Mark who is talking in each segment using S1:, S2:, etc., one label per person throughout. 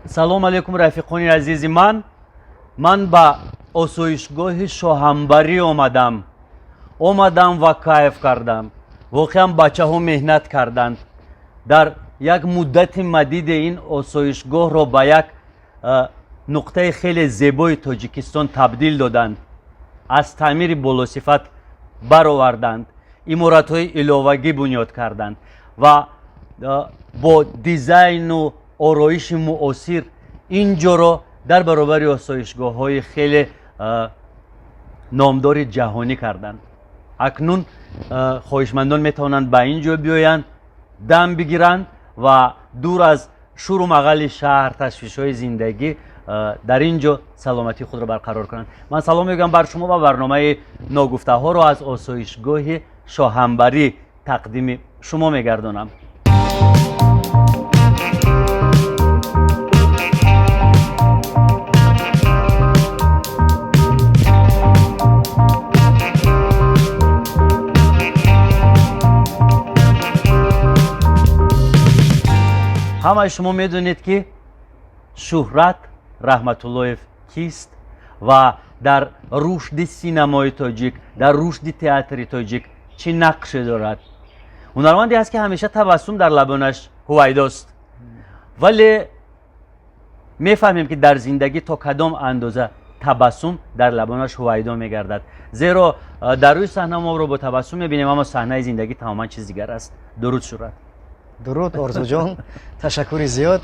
S1: салому алейкум рафиқони азизи ман ба осоишгоҳи шоҳанбарӣ омадам ва кайф кардам. воқеан бачаҳо меҳнат карданд, дар як муддати мадиде ин осоишгоҳро ба як нуқтаи хеле зебои тоҷикистон табдил доданд, аз таъмири болосифат бароварданд, иморатҳои иловагӣ бунёд карданд ва бо дизайну ороиши муосир ин ҷоро дар баробари осоишгоҳҳои хеле номдори ҷаҳонӣ карданд. акнун хоҳишмандон метавонанд ба ин ҷо биёянд, дам бигиранд ва дур аз шуру мағали шаҳр, ташвишҳои зиндагӣ дар ин ҷо саломатии худро барқарор кунанд. ман салом мегӯям бар шумо ва барномаи ногуфтаҳоро аз осоишгоҳи шоҳанбарӣ тақдими шумо мегардонам. ҳамаи шумо медонед ки Шухрат Рахматуллоев кист ва дар рушди синамои тоҷик, дар рушди театри тоҷик чӣ нақше дорад. ҳунарманде аст ки ҳамеша табассум дар лабонаш ҳувайдост, вале мефаҳмем ки дар зиндагӣ то кадом андоза табассум дар лабонаш ҳувайдо мегардад. зеро дар рӯи саҳна моро бо табассум мебинем, аммо саҳнаи зиндагӣ тамоман чиз дигар аст. дуруд Шухрат.
S2: дуруд Орзуҷон, ташаккури зиёд.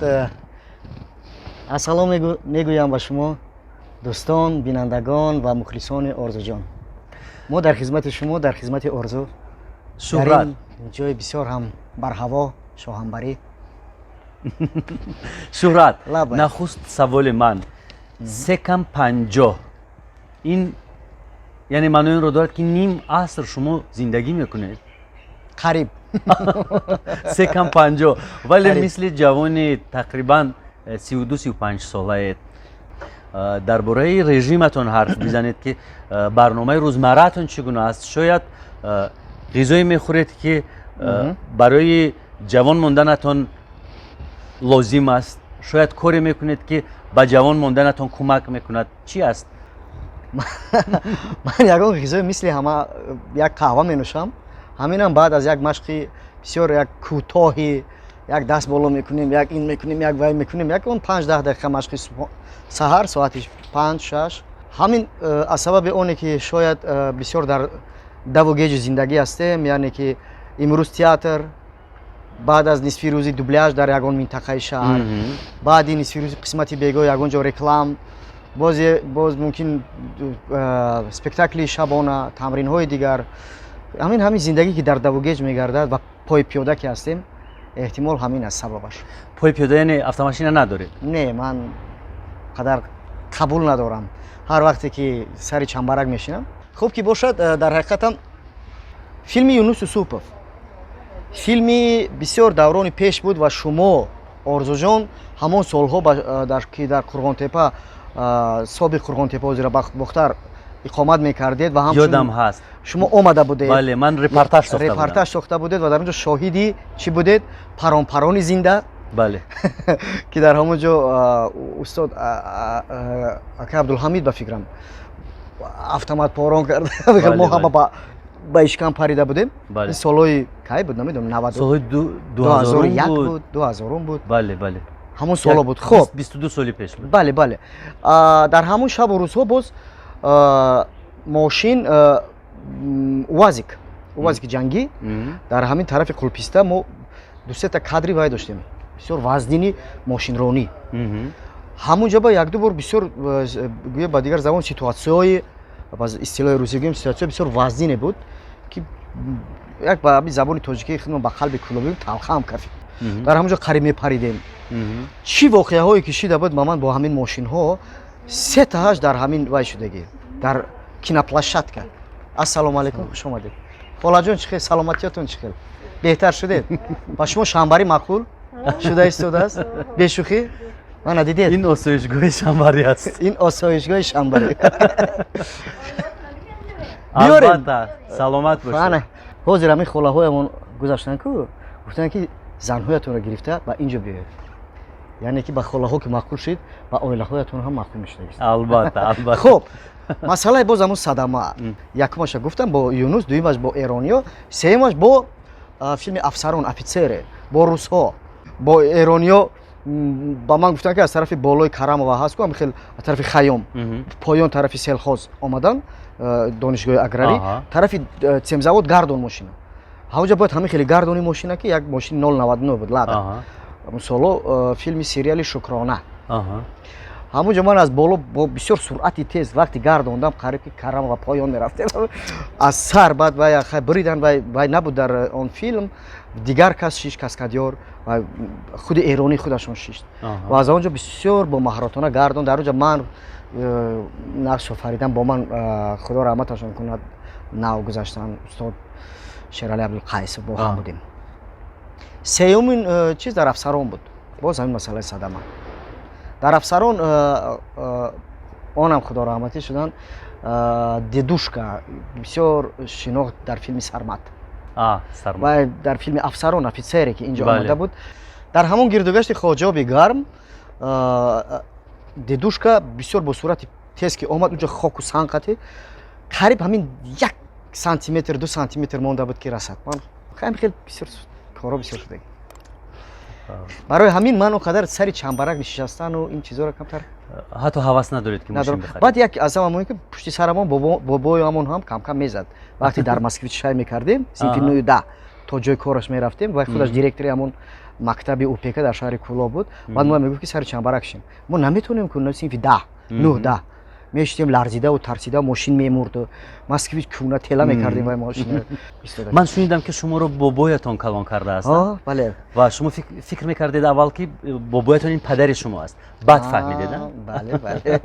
S2: ассалом мегӯям ба шумо дӯстон, бинандагон ва мухлисони Орзуҷон. мо дар хизмати шумо, дар хизмати Орзу,
S1: Шухрат,
S2: ҷои бисёр ҳам барҳаво, шоҳанбарӣ.
S1: Шухрат, нахуст саволи ман 350 ин яъне маънои инро дорад ки ним аср шумо зиндагӣ мекунед?
S2: қариб
S1: 350, вале мисли ҷавони тақрибан 32-35 солаед. дар бораи режиматон ҳарф бизанед ки барномаи рӯзмарраатон чӣ гуна аст? шояд ғизое мехӯред ки барои ҷавон монданатон лозим аст, шояд коре мекунед ки ба ҷавон монданатон кӯмак мекунад. чӣ аст?
S2: ман ягон ғизое мисли ҳама як қаҳва менӯшам. ҳаминам баъд аз як машқи бисёр як кӯтоҳи, як даст боло мекунем, як ин мекунем, як вай мекунем, як он 5-10 дақиқа машқи саҳар соати 5-6. ҳамин аз сабаби оне ки шояд бисёр дар даву геҷи зиндагӣ ҳастем, яъне ки имрӯз театр, баъд аз нисфи рӯзи дубляж дар ягон минтақаи шаҳр, баъди нисфи рӯзи қисмати бегоҳ ягон ҷо реклам, боз мумкин спектакли шабона, тамринҳои дигар. ҳамин зиндагӣ ки дар давугеҷ мегардад ва пои пиёда ки ҳастем, эҳтимол ҳамин аст сабабаш.
S1: пои пиёда яъне автомошина надоред? Не,
S2: ман қадар қабул надорам. ҳар вақте ки сари чамбарак мешинам. хуб ки бошад, дар ҳақиқатам филми Юнусу Супов филми бисёр даврони пеш буд ва шумо Орзуҷон ҳамон солҳо ки дар Қурғонтепа, собиқ Қурғонтепа Озира Бухтар иқомат мекардед ва
S1: ёдам ҳаст
S2: шумо омада будед.
S1: бале, ман репортаж
S2: сохта будед ва дар онҷо шоҳиди чӣ будед? Паронпарони зинда. бале ки дар ҳамон ҷо устод ака Абдулҳамид ба фикрам автомат порон карда, мо ҳама ба ишкам парида будем. ин солҳои кай буд? намедонам, 2001 буд, 2000 буд. бале, ҳамон солҳо буд. хуб,
S1: 22 соли пеш буд.
S2: бале. дар ҳамон шабу рӯзҳо боз мошин увазик ҷангӣ дар ҳамин тарафи Қулписта мо дусета кадри вай доштем, бисёр вазнини мошинронӣ. ҳамунҷа ба як ду бор бисёр гӯя ба дигар забон ситуатсияҳои, ба истилоҳи рӯзӣ гӯем ситуатсияҳои бисёр вазнине буд ки як ба забони тоҷикӣ худмон ба қалби кулобӣ талхам кафид. дар ҳамунҷо қариб мепаридем. чӣ воқеаҳое ки шида буд ба ман бо ҳамин мошинҳо? 3 тааш дар ҳамин вай шудагӣ, дар киноплощадка. ассалому алайкум, хуш омадед. Фолаҷон чӣ хел? Саломатиётон чӣ хел? беҳтар шудед? ба шумо шанбарӣ мақбул шуда истодааст? бешӯхӣ? мана дидед?
S1: ин осоишгоҳи шанбарӣ аст.
S2: ин осоишгоҳи шанбарӣ.
S1: албатта саломат бошед.
S2: ҳозир ҳамин холаҳоямон гузаштан ку гуфтанд ки занҳоятонро гирифта ба инҷо биёед, яъне ки ба холаҳо ки мақул шид ба оилаҳоятон ҳам мақул мешудагист.
S1: албатта.
S2: хуб масъалаи боз ҳамун садама якумаша гуфтам бо юнус, дуюмаш бо эрониё, сеюмаш бо филми афсарон офитсере бо русҳо. бо эрониё ба ман гуфтанд ки аз тарафи болои Карамова ҳаст ку хел аз тарафи Хаём поён тарафи селхоз омадан донишгоҳи аграрӣ тарафи цемзавод гардон мошина ҳамонҷа бояд ҳамин хеле гардони мошина ки як мошини 099 буд лада соло филми сериали Шукрона. ҳамонҷа ман аз боло бо бисёр суръати тез вақти гардондам қариб ки Карамова поён мерафтем аз сар баъд вай бридан вай набуд дар он филм дигар кас шиш каскадёр ва худи эронӣ худашон шишт ва аз онҷо бисёр бо маҳоратона гардон. дар онҷа ман нақш офаридам бо ман худо раҳматашон кунад нав гузаштан устод шералӣ абдулқайсов бо ҳам будем. сеюмин чиз дар афсарон буд, боз ҳамин масъалаи садама. дар афсарон онам худо раҳматӣ шуданд дедушка бисёр шинохт дар филми Сармат ва дар филми афсарон офитсере ки инҷо омада буд. дар ҳамон гирдугашти хоҷоби гарм дедушка бисёр бо суръати тез ки омад унҷо хоку санқати қариб ҳамин 1 сантиметр 2 сантиметр монда буд ки расад. ман хеле бисёр коро бисёр шуда. барои ҳамин ман он қадар сари чамбарак нишастану ин чизоро камтар
S1: ҳатто ҳавас надоред ки мошин бихаред.
S2: баъд як аз ҳамон ки пушти сарамон бобоямон ҳам кам мезад. вақти дар москвич шай мекардем синфи 9 то ҷои кораш мерафтем ва худаш директори ҳамон мактаби УПК дар шаҳри Кӯло буд. баъд мо мегуфт ки сари чамбарак шим, мо наметонем кунем синфи 10 9 мешидем ларзидаву тарсида мошин мемурд москвич кӯна тела мекардем ва мошин.
S1: ман шунидам ки шуморо бобоятон калон кардаастанд.
S2: бале.
S1: ва шумо фикр мекардед аввал ки бобоятон ин падари шумо аст, баъд фаҳмидед?
S2: бале.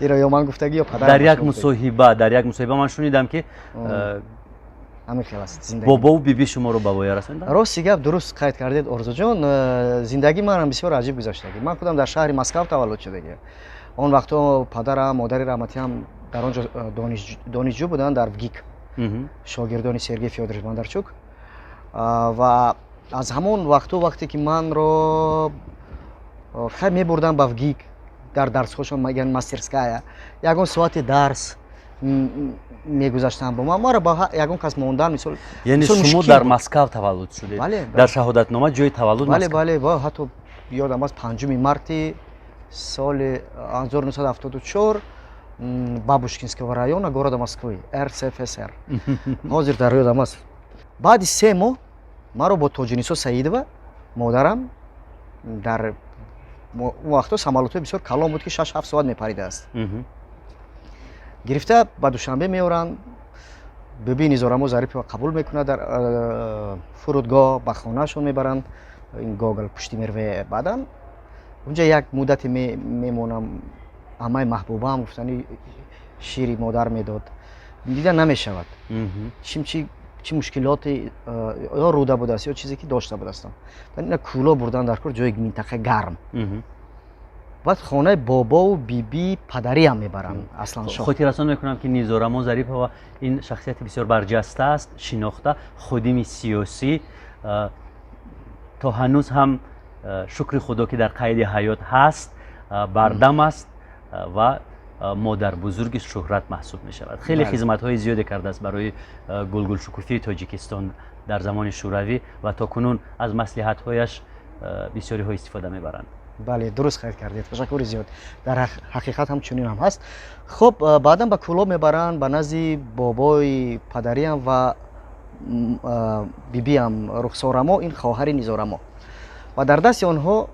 S2: иро ё ман гуфтагӣ ё падар.
S1: дар як мусоҳиба ман шунидам ки
S2: ҳамин хел аст зиндаги.
S1: бобову биби шуморо ба воя расонданд.
S2: рости гап дуруст қайд кардед Орзуҷон. зиндагии манам бисёр аҷиб гузаштагӣ. ман худам дар шаҳри Москав таваллуд шудагӣ. он вақтҳо падарам модари раҳматиам дар он ҷо донишҷӯ буданд дар ВГИК, шогирдони Сергей Фёдорович Бондарчук. ва аз ҳамон вақтҳо вақте ки манро хай мебурданд ба ВГИК дар дарсҳошон мегӯянд мастерская, ягон соати дарс мегузаштанд бо ман. маро ба ягон кас мондан мисол.
S1: яъне шумо дар Москав таваллуд шудед? дар шаҳодатнома ҷои таваллуд Москав?
S2: бале ва ҳатто ёдам аст 5 марти соли 1974 бабушкинского района города Москвы, РСФСР. ҳозир дар ёдам аст. баъди 3 моҳ маро бо Тоҷинисо Саидова модарам дар он вақтҳо самолотҳои бисёр калон буд ки 6-7 соат мепаридааст. гирифта ба Душанбе меоранд, биби Низорамо Зарипова қабул мекунад дар фурудгоҳ, ба хонаашон мебаранд, ин Гогол пушти мерве. баъдан унҷа як муддате мемонам. амаи маҳбубаам гуфтани шири модар медод, дидан намешавад. чӣ мушкилоте ё руда будааст ё чизе ки дошта будаастам. ина Кӯло бурдан дар кор ҷои минтақаи гарм. баъд хонаи бобову биби падариам мебаранд. асланшоҳ
S1: хотиррасон мекунам ки Низорамо Зарипова ин шахсияти бисёр барҷаста аст, шинохта, ходими сиёсӣ, то ҳанӯз ҳам шукри худо ки дар қайди ҳаёт ҳаст, бардам аст ва модарбузурги шӯҳрат маҳсуб мешавад. хеле хизматҳои зиёде кардааст барои гулгулшукуфии Тоҷикистон дар замони шӯравӣ ва то кунун аз маслиҳатҳояш бисёриҳо истифода мебаранд.
S2: бале, дуруст қайд кардед. ташаккури зиёд. дар ҳақиқат ҳам чунин ҳам ҳаст. хуб, баъдан ба Кӯло мебаранд, ба назди бобои падариам ва бибиам Рухсорамо, ин хоҳари Низорамо. ва дар дасти онҳо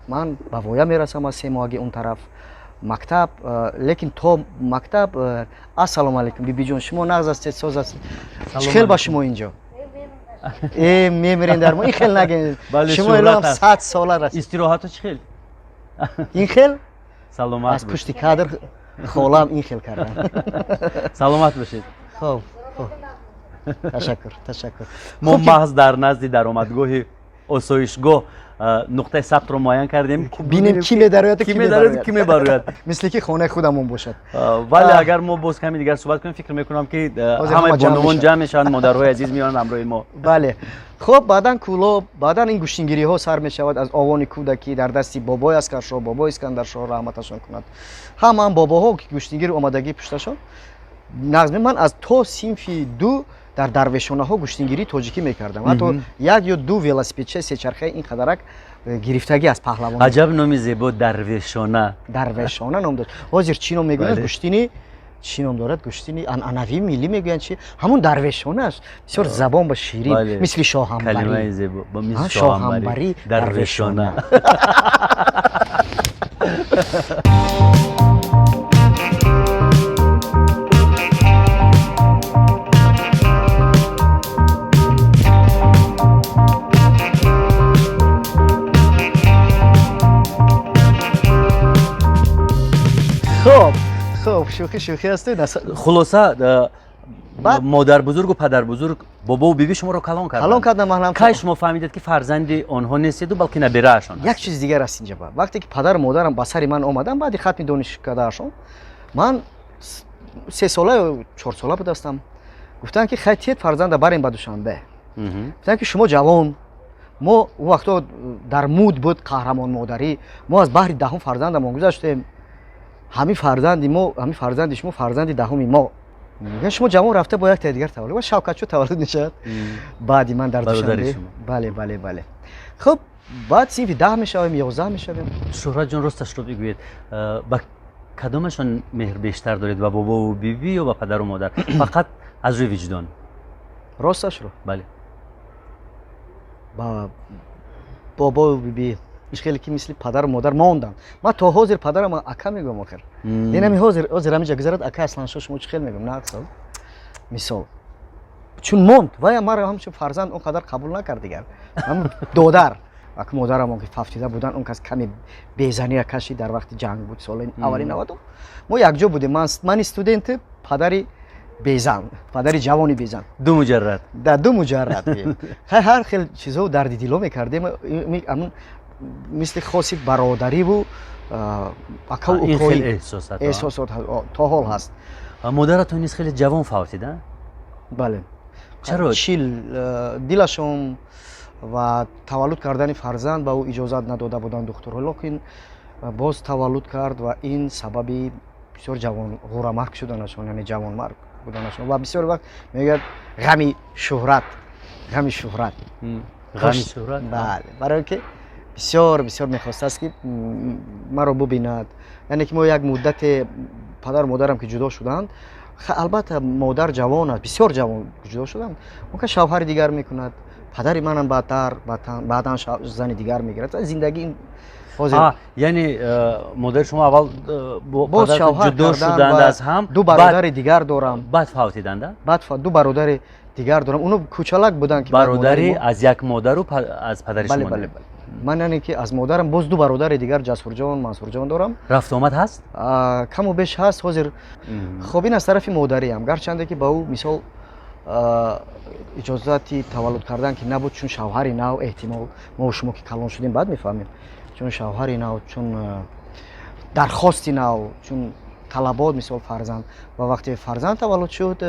S2: ман ба воя мерасам аз 3 моҳаги он тараф мактаб. лекин то мактаб ассалому алайкум бибиҷон, шумо нағз ҳастед, соз ҳастед, чӣ хел ба шумо инҷо? мемирен дар мо ин хел нагӯед. шумо илам 100 сола раст.
S1: истироҳату чӣ хел?
S2: ин хел
S1: саломат
S2: аз пушти кадр холам ин хел кардам.
S1: саломат бошед.
S2: хуб, ташаккур.
S1: мо маҳз дар назди даромадгоҳи осоишгоҳ нуқтаи сабтро муайян кардем
S2: бинем ки медарояд
S1: ки медарояд ки мебарояд
S2: мисли ки хонаи худамон бошад.
S1: вале агар мо боз каме дигар суҳбат кунем фикр мекунам ки ҳамаи бонувон ҷамъ мешаванд модарҳои азиз меоянд ҳамроҳи мо.
S2: бале хуб баъдан кӯлоб баъдан ин гӯштингириҳо сар мешавад аз овони кӯдакӣ дар дасти бобои аскаршоҳ бобои искандаршоҳ раҳматашон кунад ҳамаам бобоҳо ки гӯштингири омадагӣ пушташон нағз ман аз то синфи ду дар дарвешонаҳо гӯштингирии тоҷикӣ мекардам ҳатто як ё ду велосипедчаи сечархаи ин қадарак гирифтагӣ аз паҳлавон.
S1: аҷаб номи зебо дарвешона.
S2: дарвешона ном дошт. ҳозир чӣ ном мегӯянд гӯштини чӣ ном дорад гӯштини анъанавии миллӣ мегӯянд чи ҳамун дарвешонаш бисёр забон ба ширин мисли шоҳамбарӣ.
S1: калимаи зебо ба мисли
S2: шоҳамбарӣ
S1: дарвешона.
S2: хуб шӯхӣ астед.
S1: хулоса модарбузургу падарбузург бобову биби шуморо калон
S2: кардам манам.
S1: кай шумо фаҳмидед ки фарзанди онҳо нестеду балки набираашон?
S2: як чиз дигар аст инҷа. вақте ки падару модарам ба сари ман омадам баъди хатми донишкадаашон ман 3 сола ё 4 сола будастам. гуфтанд ки хайтиет фарзанда барем ба душанбе. гуфтанд ки шумо ҷавон мо он вақто дар муд буд қаҳрамонмодарӣ мо аз баҳри 10 фарзандамон гузаштем ҳамин фарзанди шумо фарзанди 10 мо. шумо ҷавон рафта бо якта дигар таваллуд ва шавкатчо таваллуд мешавад баъди ман дар душанбе. бале хуб баъд синфи 10 мешавем 11 мешавем.
S1: шӯҳратҷон росташро бигӯед ба кадомашон меҳр бештар доред ба бобову биби ё ба падару модар? фақат аз рӯи виҷдон?
S2: росташро
S1: бале
S2: ба бобову биби хеле ки мисли падару модар мондам. ман то ҳозир падарам ака мегӯям охир. инами ҳозир ҳамиҷа гузарад ака асланшо шумо чӣ хел мегӯям на мисол чун монд вая маро ҳамчун фарзанд он қадар қабул накард дигар додар ак модарамон ки фафтида буданд он кас каме безания кашид дар вақти ҷанг буд соли аввали 90 мо якҷо будем мани студенти падари безан падари ҷавони безан
S1: ду муҷаррад
S2: да ду муҷаррад ҳар хел чизҳо дарди дило мекардем амн мисли хоси бародариву акау укои эҳсосот то ҳол ҳаст.
S1: модаратон низ хеле ҷавон фавтида?
S2: бале
S1: чаро?
S2: чил дилашон ва таваллуд кардани фарзанд ба ӯ иҷозат надода буданд духтурҳо лекин боз таваллуд кард ва ин сабаби бисёр ҷавон ғурамарг шуданашон яъне ҷавонмарг буданашон ва бисёр вақт мегӯяд ғами шӯҳрат бале барое ки бисёр мехостааст ки маро бубинад яъне ки мо як муддате падару модарам ки ҷудо шуданд албатта модар ҷавон аст бисёр ҷавон ҷудо шуданд мумкан шавҳари дигар мекунад падари манам баъдтар баъдан зани дигар мегирад зиндагӣ ҳозир
S1: яъне модари шумо аввал
S2: боз шавҳар
S1: ҷудо шуданд аз ҳам
S2: ду бародари дигар дорам
S1: баъд фавтиданда
S2: баъд ду бародари дигар дорам оно кӯчалак буданд ки
S1: бародари аз як модару аз падари шумо?
S2: бале ман яъне ки аз модарам боз ду бародари дигар ҷасурҷон мансурҷон дорам.
S1: рафту омад ҳаст?
S2: каму беш ҳаст ҳозир. хоб ин аз тарафи модариам гарчанде ки ба ӯ мисол иҷозати таваллуд кардан ки набуд чун шавҳари нав эҳтимол мо шумо ки калон шудем баъд мефаҳмем чун шавҳари нав чун дархости нав чун талабот мисол фарзанд ва вақте фарзанд таваллуд шуд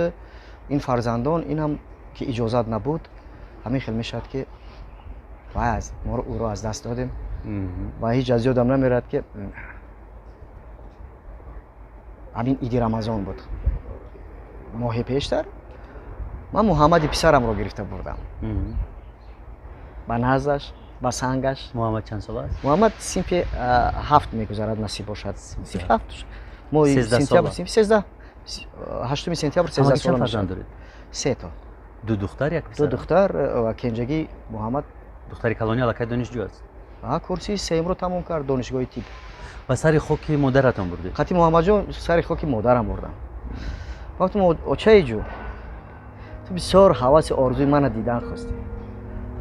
S2: ин фарзандон инам ки иҷозат набуд ҳамин хел мешавад ки мо ӯро аз даст додем ва ҳеҷ аз ёдам намерад ки ҳамин иди рамазон буд моҳи пештар ман муҳаммади писарамро гирифта бурдам ба наздаш ба сангаш.
S1: муҳаммад чанд сола аст?
S2: муҳаммад синфи 7 мегузарад насиб бошад. синфи 7 мо сентябр синфи 13 8 сентябр 13 сола
S1: фарзанд доред?
S2: 3 то
S1: ду духтар як писар?
S2: ду духтар ва кенҷагӣ муҳаммад
S1: духтари калони аллакай донишҷӯ аст?
S2: курсии сеюмро тамом кард донишгоҳи тиб.
S1: ба сари хоки модаратон бурдед?
S2: хати муҳаммадҷон сари хоки модарам бурдам. вақте мо очаиҷу ту бисёр ҳаваси орзуи мана дидан хости.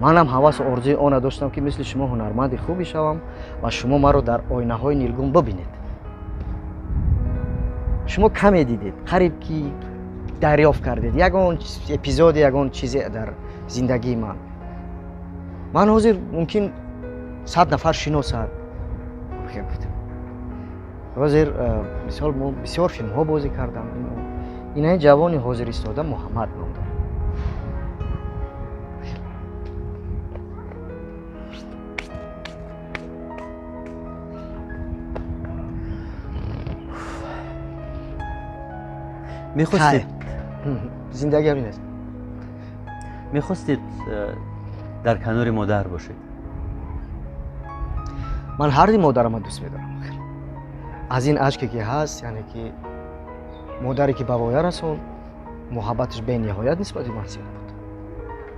S2: манам ҳавасу орзуи она доштам ки мисли шумо ҳунарманди хубе шавам ва шумо маро дар ойнаҳои нилгун бубинед. шумо каме дидед қариб ки дарёфт кардед ягон эпизоди ягон чизе дар зиндагии ман ҳозир мумкин 100 нафар шиносад. Хеле гуфтем. ҳозир мисол мо бисёр филмҳо бозӣ кардам. Инаи ҷавони ҳозир истода Муҳаммад ном дорад.
S1: мехостед
S2: зиндагӣ ҳамин аст.
S1: мехостед дар канори модар бошед?
S2: ман ҳарди модарамро дӯст медорам. аз ин ашке ки ҳаст, яъне ки модаре ки ба воя расонд, муҳаббаташ бениҳоят нисбати ман зиёд буд.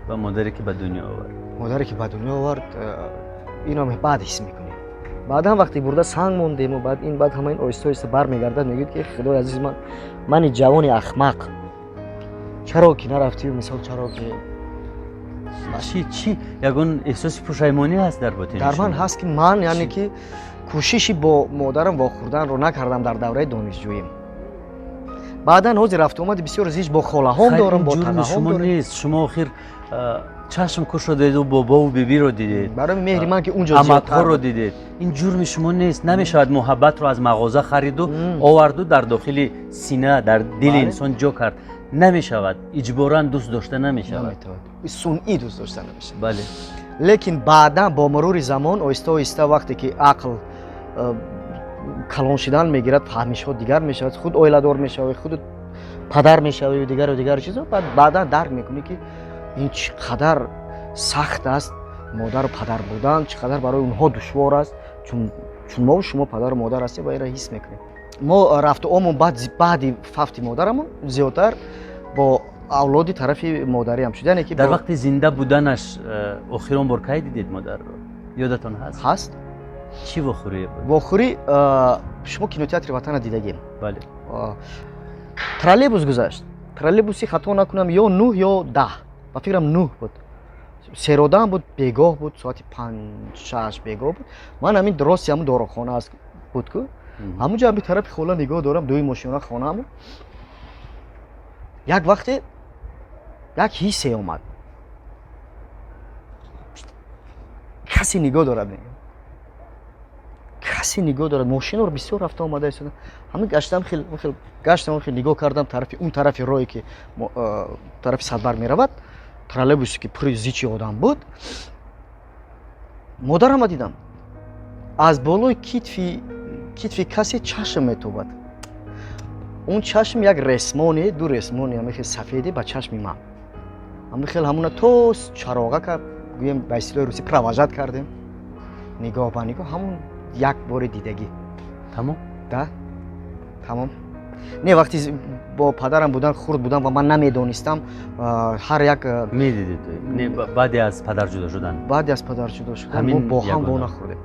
S1: ва модаре ки ба дунё овард?
S2: модаре ки ба дунё овард, инро баъд ҳис мекунем. баъдан вақте бурда санг мондему, баъд ҳама ин оҳиста оҳиста бармегардад, мегӯяд ки худои азиз мани ҷавони ахмақ чаро ки нарафтию, мисол чаро ки
S1: чӣ ягон эҳсоси пушаймонӣ ҳаст дар ботини
S2: дар ман
S1: шумо?
S2: ҳаст ки ман яъне ки кӯшиши бо модарам вохӯрданро накардам дар давраи донишҷӯим. баъдан ҳозир рафтуомади бисёр азиз бо холаҳом дорам, бо тағаҳом
S1: шумо
S2: дорам.
S1: нест. шумо охир чашм кушодеду бобову бибиро дидед,
S2: барои меҳри ман ки унҷо
S1: амакҳоро дидед. ин ҷурми шумо нест. намешавад муҳаббатро аз мағоза хариду оварду дар дохили сина, дар дили инсон ҷо кард. намешавад. иҷборан дӯст дошта намешавад.
S2: сунъӣ дӯст дошта намешавад.
S1: бале.
S2: лекин баъдан бо марури замон оҳиста оҳиста вақте ки ақл калон шидан мегирад, фаҳмишҳо дигар мешавад, худ оиладор мешавӣ, худ падар мешавӣ, дигару чизо, баъдан дарк мекунӣ ки ин чӣ қадар сахт аст модару падар будан, чӣ қадар барои онҳо душвор аст, чун мо шумо падару модар ҳастем ва инро ҳис мекунем. мо рафтуомон баъди фафти модарамон зиёдтар бо авлоди тарафи модариам шуд. Яъне ки
S1: дар вақти зинда буданаш охирон бор кай дидед модарро? ёдатон ҳаст?
S2: ҳаст.
S1: чӣ вохӯрие буд?
S2: вохӯрӣ шумо кинотеатри ватана дидагем.
S1: бале.
S2: троллейбус гузашт. троллейбуси хато накунам ё 9 ё 10. ба фикрам 9 буд. серодаам буд, бегоҳ буд, соати 5-6 бегоҳ буд. ман ҳамин рости ҳамун дорухона аст буд ку. ҳамунҷо ҳамин тарафи хола нигоҳ дорам, дуи мошинона хонааму. як вақте як ҳиссе омад. касе нигоҳ дорад, касе нигоҳ дорад. мошинаро бисёр рафта омада истода. ҳамин гаштам, хел гаштам, хел нигоҳ кардам тарафи он тарафи роҳе ки тарафи Садбар меравад. троллейбусе ки пури зичи одам буд. модарамро дидам. аз болои китфи касе чашм метобад. он чашм як ресмоне, ду ресмоне ҳамин хел сафеде ба чашми ман. ҳамин хел ҳамуна то чароға кард, гӯем ба истилоҳи русӣ провожат кардем. нигоҳ ба нигоҳ ҳамун як бори дидагӣ.
S1: тамом?
S2: Да, тамом. не вақти бо падарам будан, хурд будам ва ман намедонистам ҳар як
S1: медидед? не баъди аз падар ҷудо шудан?
S2: баъди аз падар ҷудо шудан мо бо ҳам вона хӯрдем.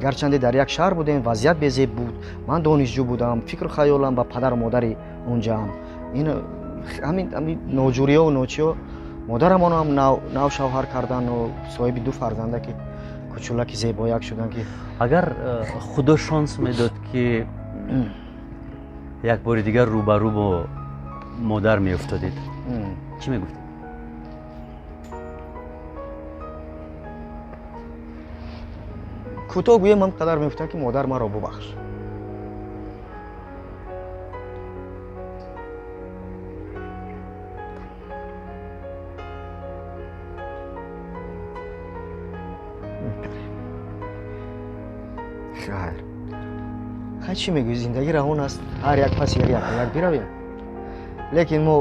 S2: гарчанде дар як шаҳр будем, вазъият безеб буд, ман донишҷӯ будам, фикру хаёлам ба падару модари онҷаам. ин ҳамин ноҷуриҳо ночиҳо модарамоно ҳам нав шавҳар кардану соҳиби 2 фарзандаки кучулаки зебояк шудан ки
S1: агар худо шонс медод ки як бори дигар рӯбарӯ бо модар меуфтодед, чӣ мегуфтед?
S2: кӯтоҳ гӯем ҳам қадар мегуфтам ки модар маро бубахш. хайр чӣ мегӯӣ, зиндагӣ раҳон аст, ҳар як паси як биравем. лекин мо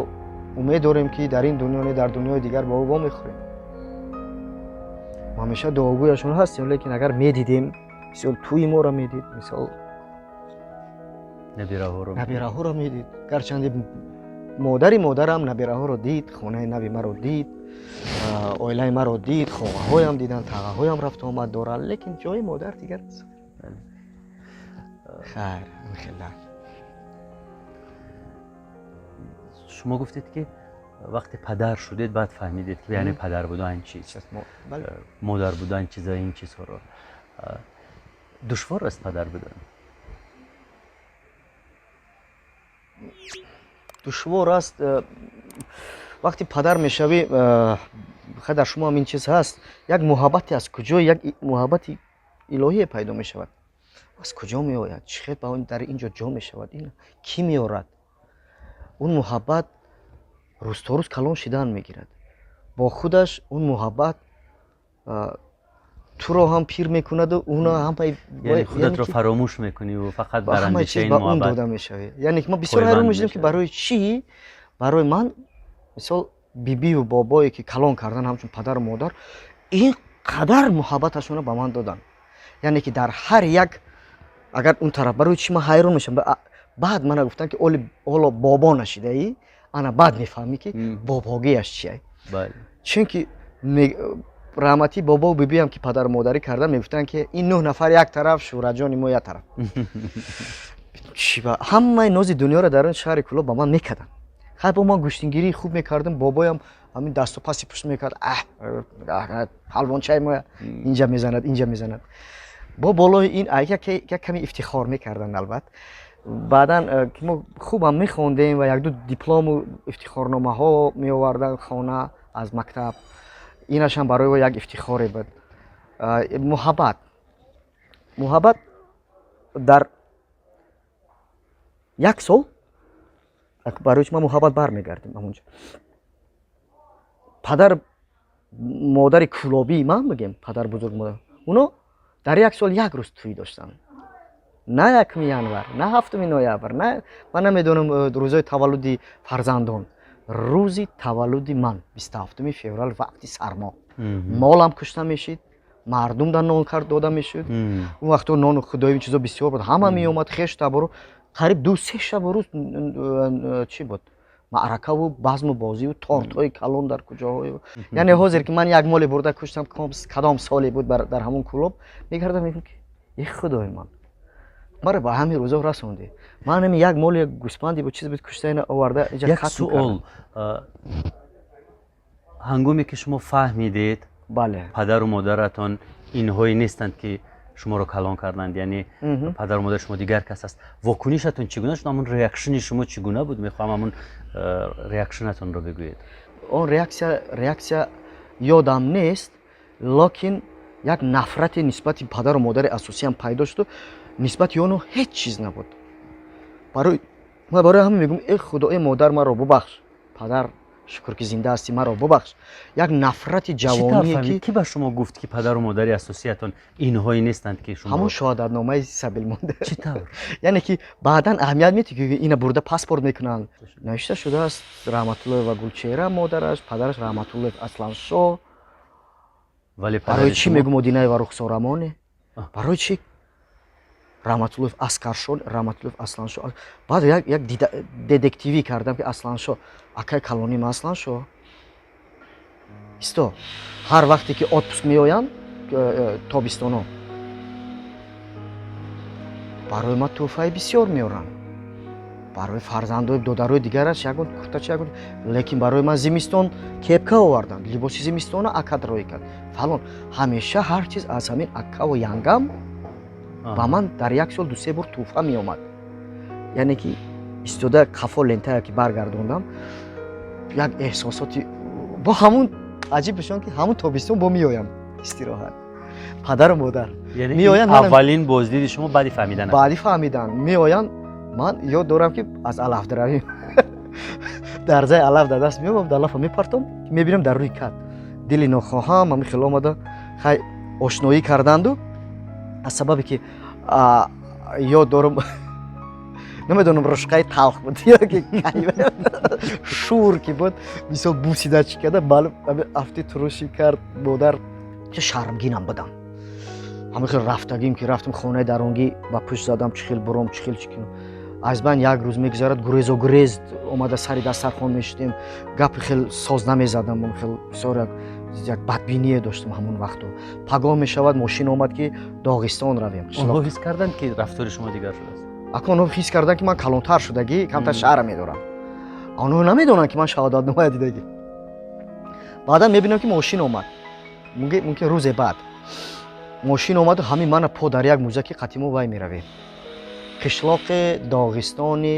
S2: умед дорем ки дар ин дунё не дар дунёи дигар ба ӯ вомехӯрем. ҳамеша дуогӯяшон ҳастем, лекин агар медидем, мисол тӯи моро медид, мисол набираҳоро медид. гарчанде модари модарам набираҳоро дид, хонаи нави маро дид, оилаи маро дид, хоҳаҳоям диданд, тағаҳоям рафту омад доранд, лекин ҷои модар дигар аст. хайр, хеле.
S1: шумо гуфтед ки вақте падар шудед баъд фаҳмидед ки яъне падар будан чист, модар будан чиза, ин чизҳоро. душвор аст падар будан?
S2: душвор аст. вақти падар мешавӣ, дар шумо ҳамин чиз ҳаст. Як муҳаббате аз куҷо, як муҳаббати илоҳие пайдо мешавад. аз куҷо меояд? Чӣ хел ба он дар инҷо ҷо мешавад? Ин кӣ меорад? Он муҳаббат рӯзторӯз калон шидан мегирад. бо худаш он муҳаббат туро ҳам пир мекунаду уна ҳам
S1: яъне худатро фаромӯш мекуниву фақат бар андешаи ин
S2: ба он
S1: муҳаббат
S2: дода мешавӣ. Яъне ма бисёр ҳайрон мешудам ки барои чӣ барои ман мисол бибию бобое ки калон кардан ҳамчун падару модар ин қадар муҳаббаташонро ба ман додан. яъне ки дар ҳар як агар он тараф барои чӣ ман ҳайрон мешавам. баъд мана гуфтанд ки оло бобо нашидаӣ, ана баъд мефаҳмӣ ки бобогиаш чия. чунки раҳмати бобо бибиам ки падару модарӣ кардан мегуфтанд ки ин 9 нафар як тараф, шӯраҷони мо як тараф. ҳамаи нози дунёро дар он шаҳри кӯлоб ба ман мекарданд. хай бо ман гӯштингирии хуб мекардем. бобоям ҳамин дасту пасти пушт мекард. ҳалвончаи мо инҷа мезанад, инҷа мезанад. бо болои ин як каме ифтихор мекарданд. албат баъдан ки мо хубам мехондем ва як ду диплому ифтихорномаҳо меоварданд хона аз мактаб. инашам барои мо як ифтихоре буд. муҳаббат дар як сол барои чӣ ма муҳаббат бармегардем ҳамонҷо. падар модари кӯлобии ман мегем, падар бузург модар, уно дар як сол як рӯз тӯй доштанд. на 1 январ, на 7 ноябр, на ман намедонам рӯзои таваллуди фарзандон. рӯзи таваллуди ман 27 феврал вақти сармо. молам кушта мешид, мардум дар нон кард дода мешуд. он вақто нону худои чизо бисёр буд. ҳама меомад хеш таборо қариб 2-3 шабу рӯз чӣ буд? маъракаву базму бозиву тортҳои калон дар куҷоҳо. яъне ҳозир ки ман як моле бурда куштам, кадом соле буд дар ҳамон кӯлоб, мегардам мегӯям ки и худои ман маро ба ҳамин рӯзо расонди. ман ҳамин як моле гӯспанди бо чиз буд кушта ина оварда инҷа
S1: як суол. ҳангоме ки шумо фаҳмидед падару модаратон инҳое нестанд ки шуморо калон карданд, яъне падару модари шумо дигар кас аст, вокунишатон чӣ гуна шуд? ҳамон реакшини шумо чӣ гуна буд? мехоҳам ҳамон реакшинатонро бигӯед. он реаксия ёдам нест, локин як нафрати нисбати падару модари асосиам пайдо шуду. нисбати оно ҳеҷ чиз набуд. барои ҳамин мегӯям эй худо, эй модар маро бубахш, падар шукр ки зинда ҳастӣ, маро бубахш. як нафрати ҷавоние ки ба шумо гуфт ки падару модари асосиятон инҳое нестанд ки шумо ҳамон шоҳадатномаи сабилмонда. чӣ тавр? яъне ки баъдан аҳамият метиҳи ина бурда паспорт мекунанд. навишта шудааст Раҳматуллоева ва Гулчеҳра модараш, падараш Раҳматуллоев Асланшоҳ. барои чӣ мегӯм Одинаева Рухсорамоне? барои чӣ Раҳматуллоев Аскаршон, Раҳматуллоев Асланшоҳ. баъд як детективӣ кардам ки Асланшоҳ акай калонима. Асланшоҳ исто ҳар вақте ки отпуск меоянд тобистоно барои ма тӯҳфаи бисёр меоранд. барои фарзандои додарои дигараш ягон куртача, лекин барои ман зимистон кепка оварданд. либоси зимистона акадроӣ кард фалон. ҳамеша ҳар чиз аз ҳамин акаву янгам ба ман дар як сол 2-3 бор тӯҳфа меомад. яъне ки истода қафо лентая ки баргардондам, як эҳсосоти бо ҳамун аҷиб бишон ки ҳамун тобистон бо меоям истироҳат. падару модар меоянд. аввалин боздиди шумо баъди фаҳмидан? баъди
S2: фаҳмидан меоянд. ман ёд дорам ки аз алафдравӣ дарзаи алаф дар даст меомам, дар лафа мепартом, мебинам дар рӯи кат дили нохоҳам ҳамин хел омада хай ошноӣ карданду аз сабабе ки ёд дорам намедонам рушқаи талх буд ёки шӯр ки буд мисол бусида чӣ карда афти турушӣ кард модар. чӣ шармгинам будам. ҳамин хел рафтагим ки рафтам хонаи даронгӣ ба пӯшт задам, чӣ хел буром, чӣ хел чӣ кинам. аз байн як рӯз мегузарад, гурезогурез омада сари дастархон мешидем, гапи хел соз намезадам. хел бисёр як бадбиние доштам ҳамон вақто. пагоҳ мешавад мошин омад ки Доғистон равем.
S1: онҳо ҳис карданд ки рафтори шумо дигар шудааст?
S2: онҳо ҳис карданд ки ман калонтар шудагӣ, камтар шаҳра медорам. онҳо намедонанд ки ман шаҳодатномая дидагӣ. баъдан мебинам ки мошин омад, мумкин рӯзе баъд мошин омаду ҳамин мана по дар як мӯзаки қадимо вай меравем. қишлоқи Доғистони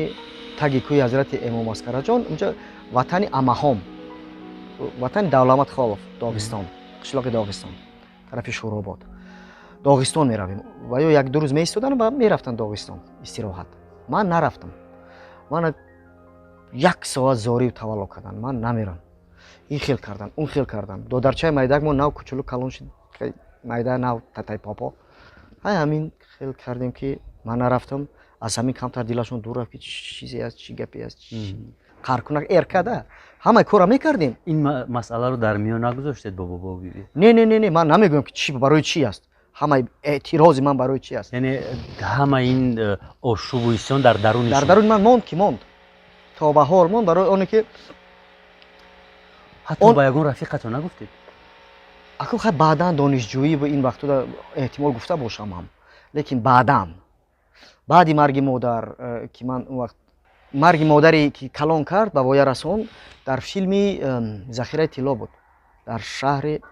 S2: таги кӯи ҳазрати имом Аскараҷон, унҷа ватани амаҳом. ватани Давламат Холов, Догистон, қишлоқи Догистон, тарафи Шуробод. Догистон меравем. Ва ё як ду рӯз меистодан ва мерафтан Догистон истироҳат. Ман нарафтам. Ман 1 соат зорив тавалло кардан. Ман намерам. ин хел кардан, он хел кардан. Додарчаи майдак мо нав кучулу калон шид. Майда нав татай попо. ҳай ҳамин хел кардем ки ман нарафтам. Аз ҳамин камтар дилашон дур рафт ки чизе аст, чӣ гапе аст. Қаркунак эркада. ҳамаи кора мекардем.
S1: ин масъаларо дар миён нагузоштед бо бобо биби?
S2: Не, ман намегӯям ки чӣ барои чӣ аст. ҳамаи эътирози ман барои чӣ аст.
S1: Яъне ҳамаи ин ошӯбу исён дар даруни
S2: дар даруни ман монд ки монд. То ба ҳол монд барои оне ки
S1: ҳатто ба ягон рафиқатон нагуфтед?
S2: акун хай баъдан донишҷӯӣ ба ин вақтода эҳтимол гуфта бошам ҳам. Лекин баъдан баъди марги модар ки ман он вақт марги модаре ки калон кард ба воя расон дар филми захираи тилло буд дар шаҳри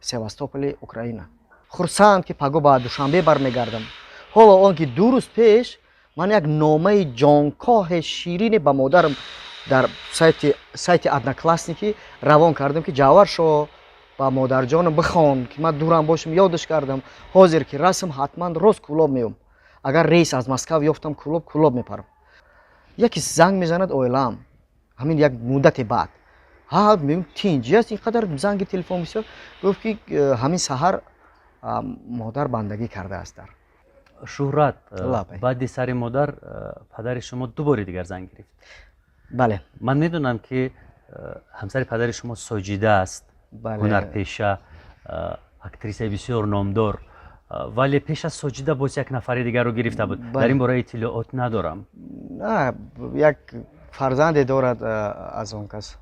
S2: Севастополи Украина. Хурсанд ки паго ба душанбе бармегардам. ҳоло он ки 2 рӯз пеш ман як номаи ҷонкоҳи ширине ба модарам дар сайти одноклассники равон кардам ки ҷавар шо ба модарҷонам бихон ки ман дурам бошам ёдаш кардам ҳозир ки расм ҳатман рост кулоб меём. Агар рейс аз Москав ёфтам кулоб мепарам. яке занг мезанад оилаам ҳамин як муддате баъд мегӯм тинҷ аст ин қадар занги телефон бисёр гуфт ки ҳамин саҳар модар бандагӣ кардааст дар
S1: Шуҳрат, баъди сари модар падари шумо дубори дигар занг гирифт.
S2: бале
S1: ман медонам ки ҳамсари падари шумо соҷида аст, ҳунарпеша, актрисаи бисёр номдор, вале пеш аз соҷида боз як нафари дигарро гирифта буд. дар ин бора иттилоот надорам.
S2: на як фарзанде дорад аз он кас.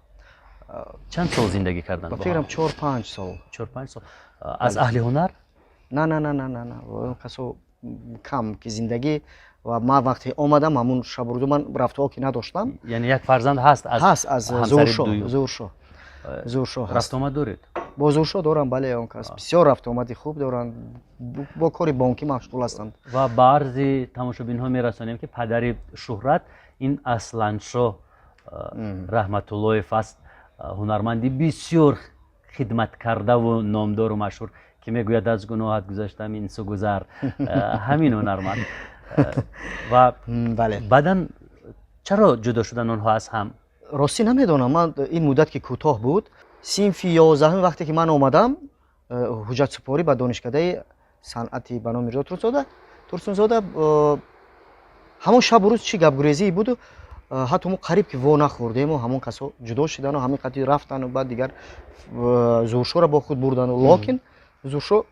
S1: чанд сол зиндагӣ кардан?
S2: фикрам 4-5 сол.
S1: 4-5 сол. аз аҳли ҳунар?
S2: на он касо кам ки зиндагӣ ва ман вақте омадам ҳамун шабрӯзу ман рафтуҳо ки надоштам.
S1: яъне як фарзанд ҳаст
S2: аз зуршо
S1: рафтуомад доред?
S2: бо зуршо дорам, бале, он кас бисёр рафтуомади хуб доранд, бо кори бонкӣ машғул ҳастанд.
S1: ва ба арзи тамошобинҳо мерасонем ки падари Шуҳрат ин Асланшоҳ Раҳматуллоев аст, ҳунарманди бисёр хидматкардаву номдору машҳур ки мегӯяд аз гуноҳат гузаштам ин сугузар. ҳамин ҳунарманд. ва баъдан чаро ҷудо шудан онҳо аз ҳам?
S2: ростӣ намедонам. ман ин муддат ки кӯтоҳ буд, синфи 11 вақте ки ман омадам ҳуҷҷатсупорӣ ба донишкадаи санъати ба номи Мирзо Турсунзода ҳамон шабу рӯз чӣ гапгурезӣ буду, ҳатто мо қариб ки во нахӯрдему, ҳамон касо ҷудо шидану ҳамин қадри рафтану баъд дигар зуршоро бо худ бурдану. Локин зуршо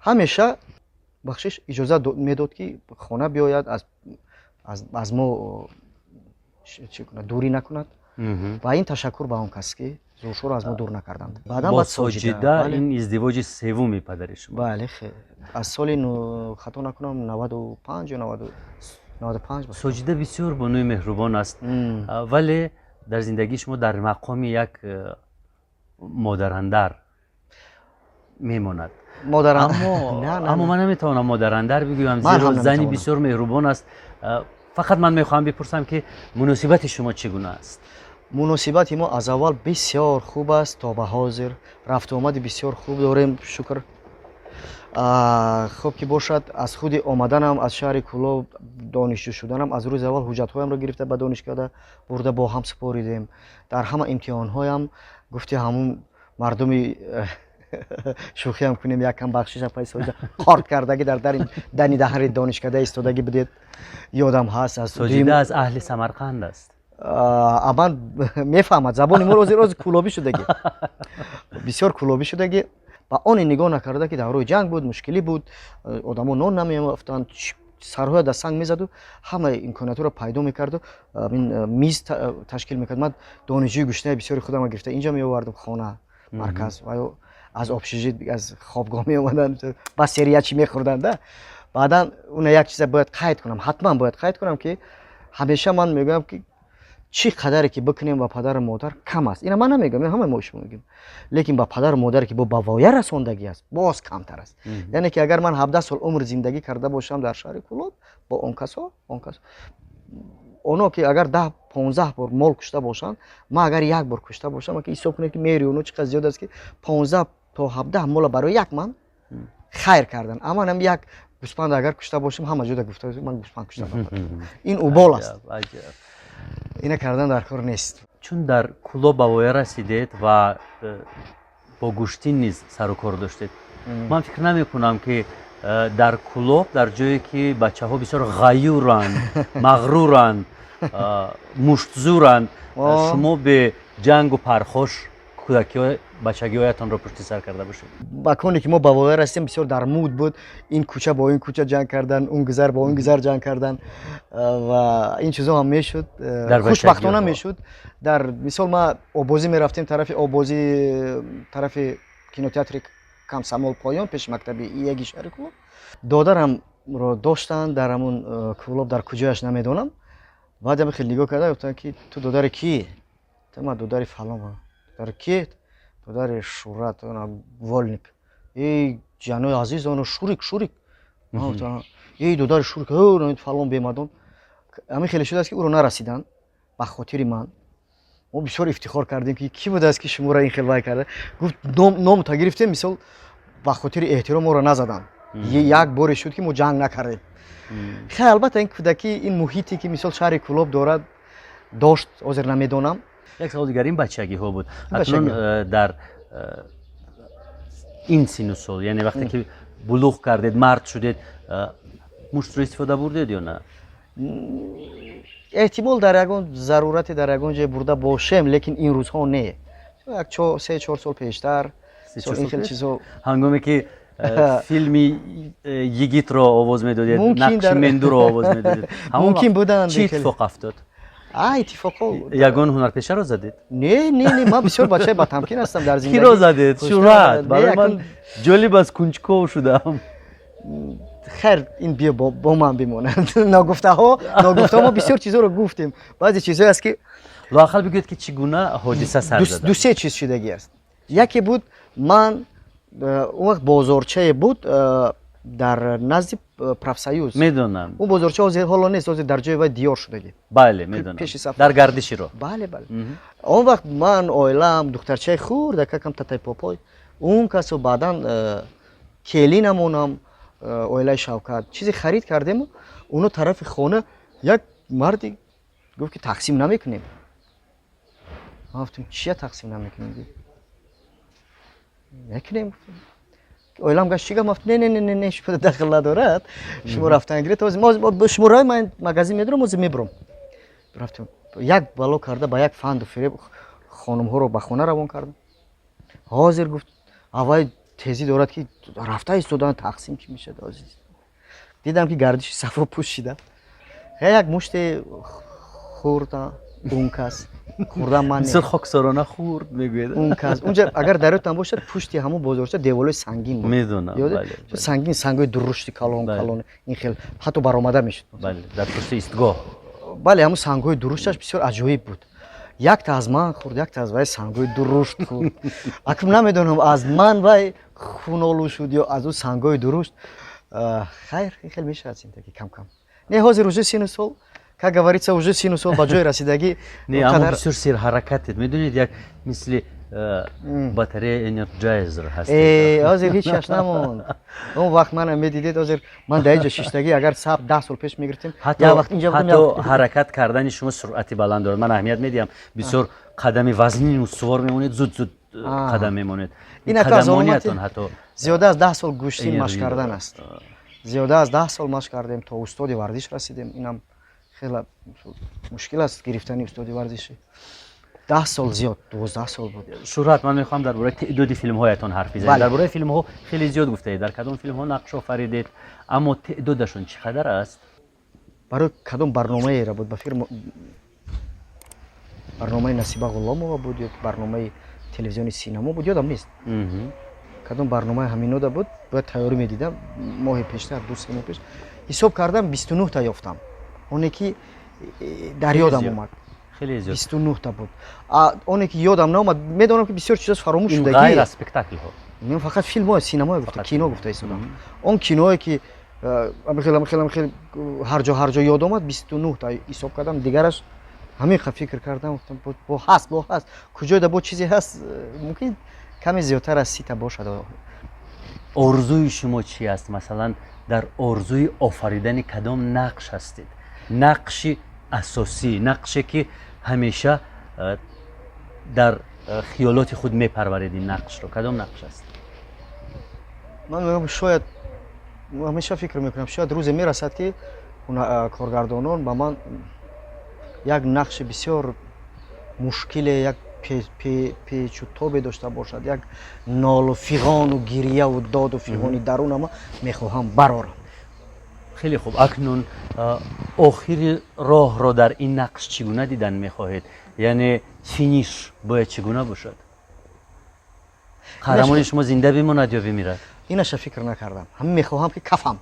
S2: ҳамеша бахшиш иҷозат медод ки хона биёяд, аз мо дурӣ накунад. ва ин ташаккур ба он кас ки зуршоро аз мо дур накарданд.
S1: бо соҷида ин издивоҷи севуми падари шумо?
S2: бале, аз соли хато накунам 95 ё 95.
S1: соҷида бисёр бонуи меҳрубон аст, вале дар зиндагии шумо дар мақоми як модарандар мемонад. аммо ман наметавонам модарандар бигӯям, зеро зани бисёр меҳрубон аст. фақат ман мехоҳам бипурсам ки муносибати шумо чӣ гуна аст?
S2: муносибати мо аз аввал бисёр хуб аст, то ба ҳозир рафтуомади бисёр хуб дорем, шукр. хуб ки бошад, аз худи омаданам аз шаҳри Кӯлов донишҷӯ шуданам, аз рӯзи аввал ҳуҷҷатҳоямро гирифта ба донишкада бурда бо ҳам супоридем. дар ҳама имтиҳонҳоям гуфти ҳамун мардуми шӯхиам кунем, якам бахшиша пайсоида қард кардаги дар дани даҳри донишкада истодаги будед, ёдам ҳаст.
S1: соҷида аз аҳли Самарқанд аст.
S2: ман мефаҳмад, забони мо рози кӯлобӣ шудаги, бисёр кӯлобӣ шудаги. ба он нигоҳ накарда ки даврои ҷанг буд, мушкилӣ буд, одамо нон намеёфтанд, сарҳоя да санг мезаду, ҳамаи имкониятҳоро пайдо мекарду, миз ташкил мекард. ман донишҷӯи гӯштаи бисёри худамро гирифта инҷа меовардам, хона марказ, ва аз обшижит, аз хобгоҳ меомаданд, ба сериячи мехӯрданд. баъдан уна як чиза бояд қайд кунам, ҳатман бояд қайд кунам ки ҳамеша ман мегӯям ки чӣ қадаре ки бикунем ба падару модар кам аст. ина ман намегӯям, ҳамаи мо шумо мегӯем. лекин ба падару модаре ки ба воя расондагӣ аст, боз камтар аст. яъне ки агар ман 17 сол умр зиндагӣ карда бошам дар шаҳри Кӯлоб бо он касо, оно ки агар 10-15 бор мол кушта бошанд, ман агар як бор кушта бошам, ки ҳисоб кунед ки мери оно чӣ қадр зиёд аст ки 15 то 17 мола барои як ман хайр кардан. Аммо нам як гӯспанд агар кушта бошам, ҳама ҷода гуфта ман гӯспанд кушта бошам. Ин убол аст. Ина кардан дар кор нест.
S1: Чун дар куло ба воя расидед ва бо гӯшти низ сару кор доштед, ман фикр намекунам ки дар кулоб, дар ҷое ки бачаҳо бисёр ғаюранд, мағруранд, муштзуранд, шумо бе ҷангу пархош кӯдакиҳои бачагиҳоятонро пушти сар карда бошед.
S2: Маконе ки мо ба воя расидем бисёр дар муд буд. Ин кӯча бо ин кӯча ҷанг кардан, он гузар бо он гузар ҷанг кардан ва ин чизо ҳам мешуд. Хушбахтона мешуд. Дар мисол ма обозӣ мерафтем тарафи обозӣ, тарафи кинотеатри Камсамол поён пеши мактаби Иеги шаҳри Кулоб. Додарамро доштанд дар ҳамун Кулоб, дар куҷояш намедонам. Баъдам хеле нигоҳ карда гуфтанд ки ту додари кӣ? Ман додари фалонам. Додари кӣ? Додари Шухрат Вольник. Эй ҷанои азиз, оно Шурик. Ман гуфтам эй додари Шурик, фалон бемадон. Ҳамин хеле шудааст ки ӯро нарасиданд ба хотири ман. мо бисёр ифтихор кардем ки кӣ будааст ки шуморо ин хел вай карда. Гуфт номта гирифтем, мисол ба хотири эҳтиром моро назаданд. Як боре шуд ки мо ҷанг накардем. Хеле албатта ин кӯдаки ин муҳите ки мисол шаҳри Кулоб дорад дошт, ҳозир намедонам.
S1: Як савол дигар, ин бачагиҳо буд. Акнун дар ин сину сол, яъне вақте ки булуғ кардед, мард шудед, муштро истифода бурдед ё на?
S2: Эҳтимол дар ягон зарурате дар ягон ҷое бурда бошем, лекин ин рӯзҳо не. Як 3-4 сол пештар ин хел чизо,
S1: ҳангоме ки филми Йигитро овоз медодед, нақши Мендуро овоз медодед,
S2: мумкин буданд.
S1: чӣ иттифоқ афтод?
S2: Иттифоқо
S1: ягон ҳунарпешаро задед?
S2: Не, ман бисёр бачаи батамкин ҳастам дар зиндагӣ.
S1: Киро задед? Шухрат, барои ман ҷолиб аст, кунҷков шудам.
S2: Хайр, ин биё бо ман бимонад. Ногуфтахо мо бисёр чизоро гуфтем. Баъзе чизое аст ки
S1: лоақал бигӯед ки чӣ гуна ҳодиса сар зада.
S2: 2-3 чиз шудагӣ аст. Яке буд, ман он вақт бозорчае буд дар назди профсоюз.
S1: Медонам.
S2: Он бозорча ҳозир ҳоло нест, ҳозир дар ҷои вай диёр шудагӣ.
S1: Бале, медонам. Дар гардиширо.
S2: Бале. Он вақт ман, оилам, духтарчаи хурда, какам татай попой, он касо баъдан келӣ намонам, оилаи Шавкат чизе харид кардему, оно тарафи хона як марди гуфт ки тақсим намекунем. Ман гуфтам чия тақсим намекунем? Мекунем. Оилам гашт чӣ гап? Гуфт не, шумо дахл надорад. Шумо рафтан гиред, шумораи ман магазин медорам, ҳозир мебурам. Рафтам як бало карда ба як фанду фиреб хонумҳоро ба хона равон кардам. Ҳозир гуфт аввай тезӣ дорад ки рафта истодан тақсим чӣ мешад. Дидам ки гардиши сафро пӯшида. Як муште хурда он кас хурдам ман
S1: мисол хоксорона хурд мегӯед.
S2: Он кас унҷа агар дарётам бошад, пушти ҳамон бозорча деволои сангин буд.
S1: Медонам.
S2: Сангин, сангои дурушти калон ин хел ҳатто баромада мешуд.
S1: Бале, дар пушти истгоҳ.
S2: Бале, ҳамон сангои дурушташ бисёр аҷоиб буд. Якта аз ман хурд, якта аз вай сангои дурушт хурд. Акум намедонам аз ман вай хунолу шуд ё аз ӯ сангои дурушт. Хайр, ин хел мешавад зиндагӣ кам-кам. Не, ҳозир уже сину сол, как говорится, уже сину сол ба ҷои расидагӣ.
S1: Не, аммо бисёр серҳаракатед. Медонед, як мисли батарея энерҷайзер ҳастед.
S2: Ҳозир ҳеҷ чаш намонд. Он вақт манам медидед, ҳозир ман дар инҷа шиштагӣ агар саб 10 сол пеш мегирифтем,
S1: ҳатто ҳаракат кардани шумо суръати баланд дорад. Ман аҳамият медиҳам. бисёр қадами вазнин устувор мемонед, зуд қадам мемонед.
S2: ин қадамониятон ҳатто зиёда аз 10 сол гӯштин машқ кардан аст. Зиёда аз 10 сол машқ кардем то устоди варзиш расидем. Инам хеле мушкил аст гирифтани устоди варзиши. 10 сол зиёд, 12 сол буд.
S1: Шухрат, ман мехоҳам дар бораи теъдоди филмҳоятон ҳарф бизанем. Дар бораи филмҳо хеле зиёд гуфтаед. Дар кадом филмҳо нақш офаридед, аммо теъдодашон чӣ қадар аст?
S2: Барои кадом барномаеро буд? Ба фикр барномаи Насиба Ғулломова буд ё барномаи телевизиони синамо буд, ёдам нест. Кадом барномаи ҳаминода буд, бояд тайёрӣ медидам моҳи пештар, 2-3 моҳ пеш. Ҳисоб кардам 29 та ёфтам. оне ки дар ёдам омад.
S1: خیلی زیاد
S2: 29 تا بود. اونه که یادم نمیاد، میدونم که بسیار چیزا فراموش شده.
S1: غیر از اسپکتاکل ها.
S2: من فقط فیلم ها سینما گفتم، کینو گفته ایستادم. اون کینویی که خیلی هر جا یاد آمد 29 تا حساب کردم دیگرش همین فکر کردم گفتم با هست کجای ده با چیزی هست ممکن کمی زیادتر از 30 تا باشد.
S1: آرزوی شما چی است؟ مثلا در آرزوی آفریدن کدام نقش هستید؟ نقشی اساسی، نقشی که همیشه در خیالات خود میپرورید این نقش رو کدام نقش است؟
S2: من میگم شاید همیشه فکر میکنم شاید روزی میرسد که کارگردانان با من یک نقش بسیار مشکل، یک پیچ و تابی داشته باشد، یک نال و فیغان و گریه و داد و فیغانی درونم میخواهم برارم.
S1: خیلی خوب. اکنون آخر راه را در این نقش چگونه دیدن میخواهید؟ یعنی فینیش باید چگونه باشد؟ قهرمان شما زنده بماند یا بمیرد؟
S2: اینش فکر نکردم. هم میخواهم که کفم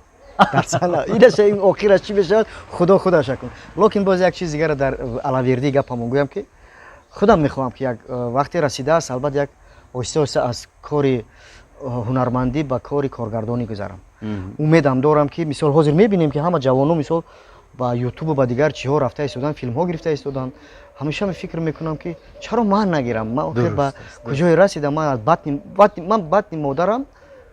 S2: در سال اینش این آخرش چی بشه خودش کن. لیکن باز یک چیز دیگه در علاوردی گپم گویم که خودم میخواهم که یک وقتی رسیده است البته یک آهسته از کاری هنرمندی به کاری کارگردانی گذارم. امیدم دارم که مثال حاضر میبینیم که همه جوانان مثال با یوتیوب و با دیگر چیها رفته ایستادن، فیلم ها گرفته ایستادن. همیشه فکر میکنم که چرا من نگیرم؟ من آخر به کجای رسیدم؟ من بطن مادرم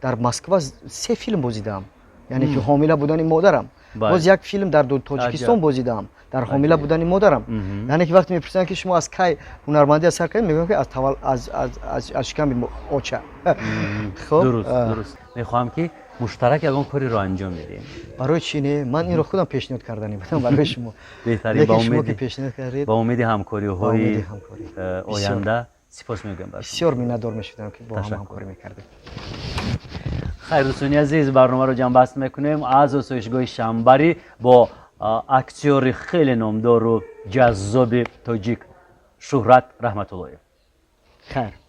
S2: در مسکو 3 فیلم بازیدم، یعنی که حامله بودن مادرم. باز یک فیلم در تاجیکستان بازیدم در حامله بودن مادرم. یعنی که وقتی میپرسن که شما از کی هنرمندی از سر کردید میگم که از شکم آچه.
S1: خب درست. میخوام که مشترک یگان کاری رو انجام بدیم.
S2: برای چی نه؟ من این رو خودم پیشنهاد کردنی بودم برای شما.
S1: بهترین با امید همکاری
S2: های
S1: آینده. سپاس میگم.
S2: بسیار میnnetدار میشدم که با هم همکاری میکردیم.
S1: خیر دوستان عزیز، برنامه رو جمع بست میکنیم از آسایشگاه شنبری با اکتور خیلی نامدار و جذاب تاجیک شهرت رحمت الله.
S2: خیر.